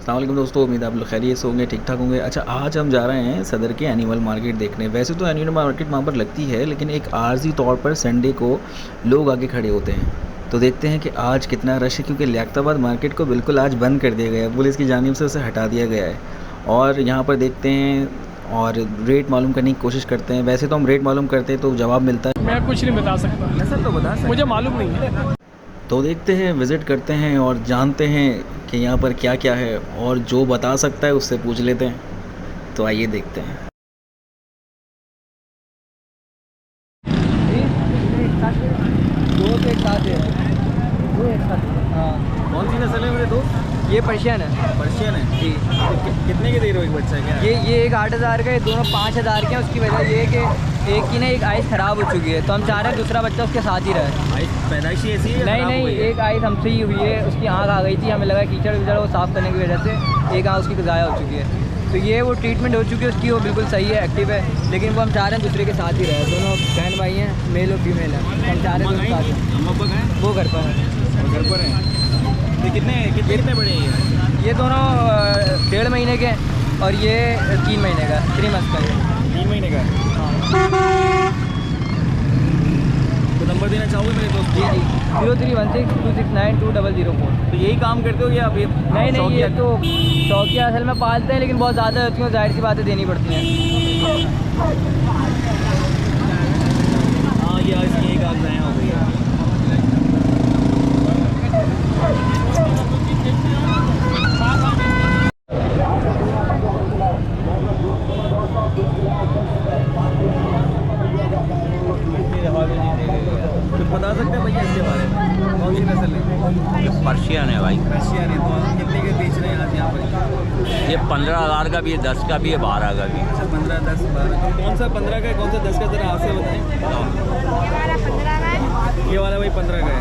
अस्सलाम दोस्तों, उम्मीद है आप लोग खैरियत से होंगे, ठीक ठाक होंगे। अच्छा, आज हम जा रहे हैं सदर के एनिमल मार्केट देखने। वैसे तो एनिमल मार्केट वहाँ पर लगती है, लेकिन एक आर्जी तौर पर संडे को लोग आगे खड़े होते हैं। तो देखते हैं कि आज कितना रश है, क्योंकि लियाकताबाद मार्केट को बिल्कुल आज बंद कर दिया गया है, पुलिस की जानिब से उसे हटा दिया गया है। और यहाँ पर देखते हैं और रेट मालूम करने की कोशिश करते हैं। वैसे तो हम रेट मालूम करते हैं तो जवाब मिलता है। मैं कुछ नहीं बता सकता। ऐसा तो बता सकते, मुझे मालूम नहीं है। तो देखते हैं, विज़िट करते हैं और जानते हैं कि यहाँ पर क्या क्या है, और जो बता सकता है उससे पूछ लेते हैं। तो आइए देखते हैं। कौन सी नस्ल है मेरे दोस्त? ये पर्शियन है। पर्शियन है जी। कितने के दे रहे हो एक बच्चा? क्या ये एक 8,000 का है, दोनों 5,000 के हैं। उसकी वजह ये है कि एक की ना एक आइस ख़राब हो चुकी है, तो हम चाह रहे हैं दूसरा बच्चा उसके साथ ही रहे। आइस पैदाइशी ऐसी है? नहीं, एक आइस हमसे ही हुई है, उसकी आँख आ गई थी, हमें लगा कीचड़ विचड़ वो साफ़ करने की वजह से एक आँख उसकी ज़ाया हो चुकी है। तो ये वो ट्रीटमेंट हो चुकी है उसकी, वो बिल्कुल सही है, एक्टिव है, लेकिन वो हम चाह रहे हैं दूसरे के साथ ही रहे। दोनों बहन भाई हैं, मेल और फीमेल है, हम चाह रहे हैं दोनों साथ। वो घर पर है। घर पर है। तो कितने बड़े हैं ये दोनों 1.5 महीने के हैं, और ये 3 महीने का, 3 मंथ का है। 3 महीने का। तो नंबर देना चाहोगे मेरे दोस्त? जी 031626920004। तो यही काम करते हो या आप ये? नहीं, ये तो शौकिया असल में पालते हैं, लेकिन बहुत ज़्यादा होती हैं, जाहिर सी बातें देनी पड़ती हैं। हाँ, ये इसकी एक आग नया हो गई है। कुछ बता सकते हैं भैया इसके बारे में? कौन सी नस्ल है? ये पर्शियन है भाई। पर्शियन है। तो कितने के बेच रहे हैं आज यहाँ पर? ये 15,000 का भी है, 10 का भी है, 12 का भी है। अच्छा, 15, 10, 12। कौन सा 15 का है, कौन सा 10 का? ज़रा आपसे बताएं। ये वाला भाई 15 का है,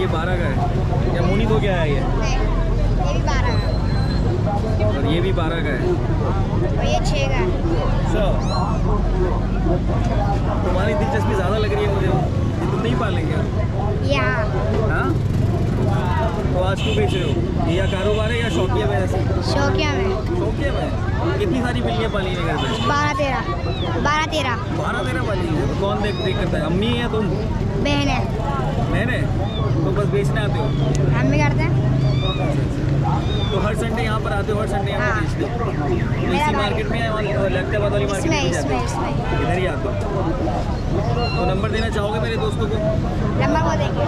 ये 12 का है। क्या मुनी तो क्या है ये? और ये भी 12 का है, और ये 6 का है। अच्छा, तुम्हारी दिलचस्पी ज़्यादा लग रही है मुझे। ये तुम नहीं पालेंगे? यहाँ हाँ, तो आज क्यों बेच रहे हो? ये या कारोबार है या शौकिया में? ऐसे शौकिया में शौकिया में कितनी सारी बिल्लियाँ पाली हैं घर में? 12-13 12-13 पाली हैं। तो कौन देख करता है? अम्मी है, तुम? बहन है। बहन है। तो बस बेचने आते हो? हम भी करते हैं। तो हर संडे यहाँ पर आते हो? हर संडे यहाँ पर हाँ। बेचते हो? इसी मार्केट में है, लियाकताबाद वाली मार्केट में जाते हो? इसमें इधर ही आते हो? तो नंबर देना चाहोगे मेरे दोस्तों को? नंबर को देखिए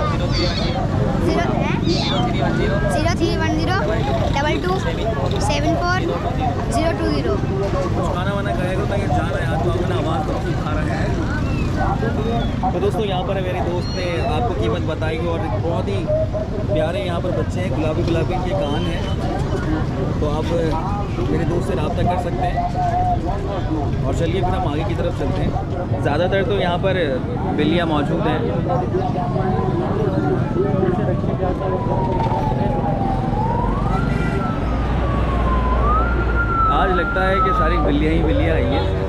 0310227420। कुछ खाना वाना खाएगा तो जा रहा है, हाथ में अपना आवाज़ तो खा रहा है। तो दोस्तों, यहाँ पर मेरे दोस्त ने आपको कीमत बताई, और बहुत ही प्यारे यहाँ पर बच्चे हैं, गुलाबी इनके कान हैं। तो आप मेरे दोस्त से रब्ता कर सकते हैं। और चलिए फिर हम आगे की तरफ चलते हैं। ज़्यादातर तो यहाँ पर बिल्लियाँ मौजूद हैं। आज लगता है कि सारी बिल्लियाँ ही बिल्लियाँ आई हैं।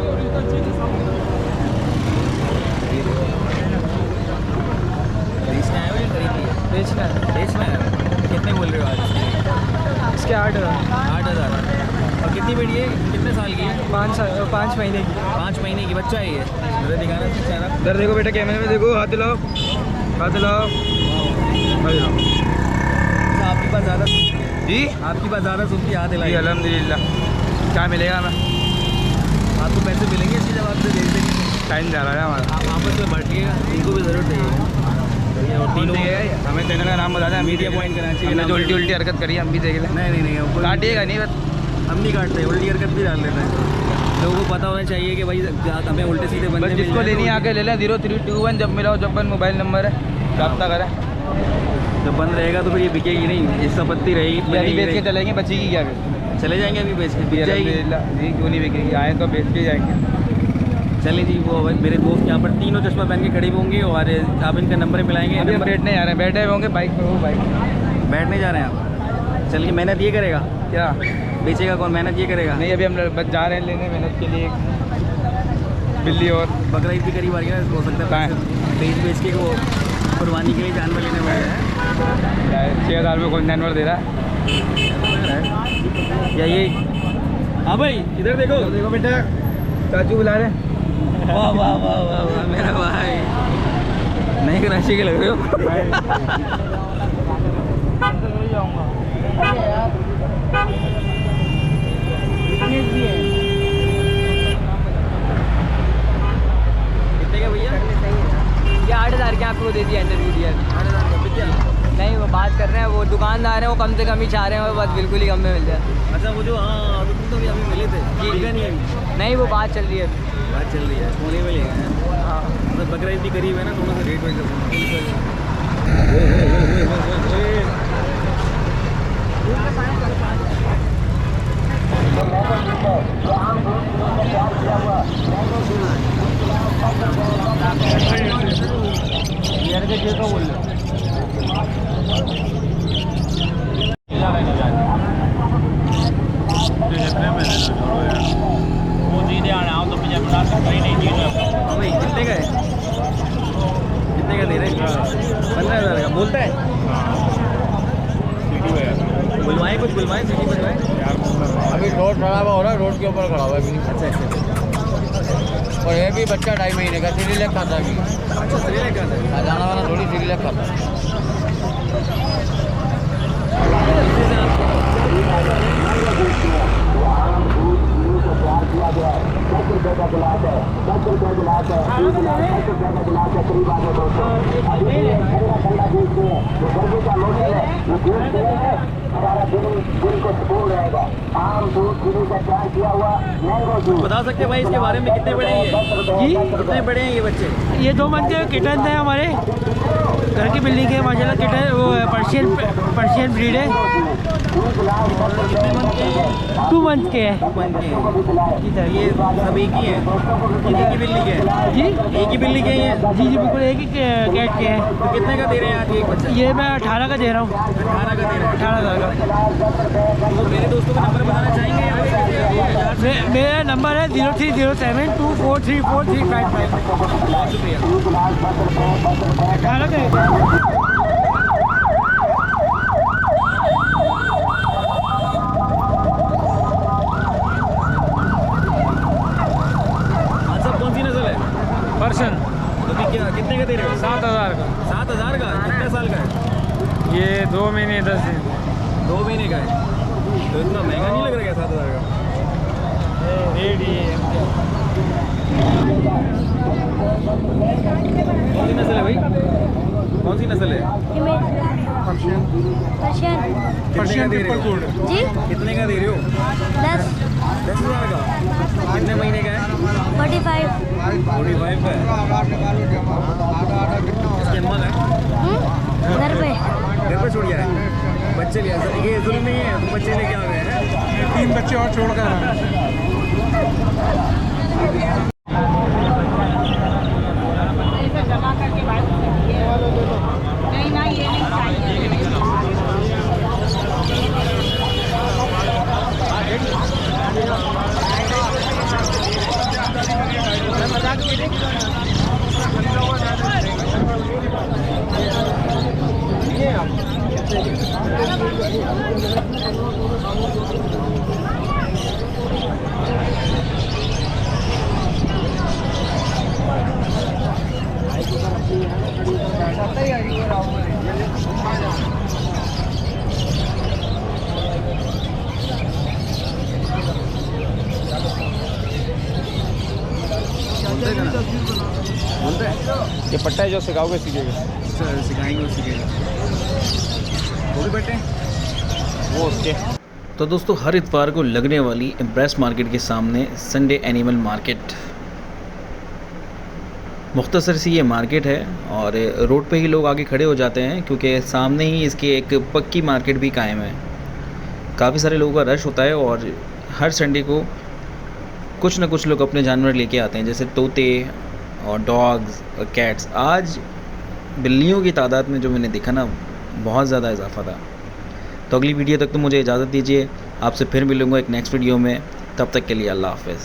बेचना है या खरीदनी है? बेचना है। कितने बोल रहे हो आज? इसके 8,000। 8,000। और कितनी बड़ी है? कितने साल की है? 5 महीने की। 5 महीने की बच्चा है ये? मुझे दिखाना चेहरा। इधर देखो बेटा, कैमरे में देखो, हाथ दिलाओ। अच्छा, आपकी बात ज़्यादा जी, आपकी बात ज़्यादा सुनती हाथ हिलाई। अल्हम्दुलिल्लाह। क्या मिलेगा हमें? आपको पैसे मिलेंगे इसकी जब आपसे देख देंगे? टाइम जा रहा है हमारा। आप आपस में बांटिएगा, इनको भी ज़रूरत है। और तीनों हमें चैनल का नाम बता दें, मीडिया पॉइंट कराना चाहिए। हमने जो उल्टी हरकत करी हम भी देख लें। नहीं, काटिएगा नहीं, बस हम नहीं काटते, उल्टी हरकत भी डाल देते हैं। लोगों को पता होना चाहिए कि भाई हमें उल्टे सीधे बंदे बस जिसको लेनी आके ले लें। 0321 जब मिलाओ जब मोबाइल नंबर है, रब्ता करें। जब बंद रहेगा तो फिर ये बिकेगी नहीं, इसका पत्ती रहेगी। बेच के चलेंगे, बचेगी क्या? चले जाएंगे अभी बेच के? जी क्यों नहीं बिकेगी, आए तो बेच के जाएंगे। चलें जी। वो मेरे दोस्त यहाँ पर तीनों चश्मा पहन के खड़े होंगे, और आप इनका नंबर मिलाएंगे। अभी बैठने जा रहे हैं, बैठे होंगे बाइक पर। वो बाइक बैठने जा रहे हैं आप? चलिए, मेहनत ये करेगा क्या? बेचेगा कौन? मेहनत ये करेगा? नहीं, अभी हम बस जा रहे हैं लेने मेहनत के लिए बिल्ली। और बकरा ईद भी करीब आ गया, हो सकता है बेच बेच के वो कुर्बानी के लिए जानवर लेने वाले हैं। 6,000 में कौन जानवर दे रहा है? या ये हाँ भाई इधर देखो बेटा, चाचू बुला रहे हैं। वाह वाह वाह वाह वाह मेरा भाई, नई कराची के लग रहे हो। कितने का भैया? ये 8,000 के आपको दे दिया, इंटरव्यू दिया। 8,000 नहीं, वो बात कर रहे हैं, वो दुकानदार हैं, वो कम से कम ही चाह रहे हैं, वो बस बिल्कुल ही कम में मिल जाए। अच्छा वो जो हाँ तो भी अभी मिले थे जी ठीक है नहीं अभी नहीं, वो बात चल रही है। बात चल रही है कोने में लेगा है हाँ मतलब बकरा इतनी करीब है ना थोड़ा सा रेट वेट हाँ भाई कितने का है? कितने का दे रहे हैं? 15,000 का बोलता है। बुलवाएं कुछ बुलवाएं सिटी बुलवाएं। अभी रोड खड़ा हुआ हो रहा है, रोड के ऊपर खड़ा हुआ है अभी। अच्छा अच्छा और ये भी बच्चा 2.5 महीने का सिरिलेक खाता है अभी। अच्छा श्रीलंका का है। जाना वाला थोड़ी सिरिलेक खाता है। बता सकते हैं भाई इसके बारे में कितने बड़े हैं जी, कितने बड़े हैं ये बच्चे? ये 2 मंथ के किटन है हमारे घर की बिल्डिंग है माशाल्लाह। किटन वो पर्शियन ब्रीड है। कितने मंथ के हैं? 2 मंथ के है। जी सर ये सब एक ही है एक ही बिल्ली के हैं? जी एक ही बिल्ली के हैं ये? जी जी बिल्कुल एक ही कैट के हैं। तो कितने का दे रहे हैं आप एक बच्चा? ये मैं 18 का दे रहा हूँ। 18 का दे रहे हैं। 18,000 का। तो मेरे दोस्तों का नंबर बताना चाहेंगे या मेरा नंबर है 0307243435। बहुत शुक्रिया। 18 का है। सब कौन सी नस्ल है? पर्सन तो भी क्या कितने का दे रहे हो? 7,000 का। 7,000 का? कितने साल का है? ये 2 महीने 10 दिन। 2 महीने का है। तो इतना महंगा नहीं लग रहा है 7,000 का? रेट ये कौन सी नस्ल है भाई? कौन सी नस्ल है? कितने का दे रहे हो? जी कितने का दे रहे हो? 10,000 का? कितने महीने का है? 45 45 का है। इसकी अम्मा का है? घर पे घर पर छोड़ गया है बच्चे लिया सर ये जुल्म नहीं है तो बच्चे लेके आ गए हैं 3 बच्चे और छोड़ कर बोलते हैं ये पट्टा है जो सिखाओगे सीखेगा। सिखाएंगे सीखेगा वो भी बैठे वो उसके तो दोस्तों हर इतवार को लगने वाली इम्प्रेस मार्केट के सामने संडे एनिमल मार्केट मुख्तसर सी ये मार्केट है और रोड पे ही लोग आके खड़े हो जाते हैं क्योंकि सामने ही इसकी एक पक्की मार्केट भी कायम है। काफ़ी सारे लोगों का रश होता है और हर संडे को कुछ ना कुछ लोग अपने जानवर लेके आते हैं जैसे तोते और डॉग्स और कैट्स। आज बिल्लियों की तादाद में जो मैंने देखा ना बहुत ज़्यादा इजाफा था। तो अगली वीडियो तक तो मुझे इजाज़त दीजिए, आपसे फिर मिलूँगा एक नेक्स्ट वीडियो में। तब तक के लिए अल्लाह हाफ़िज़।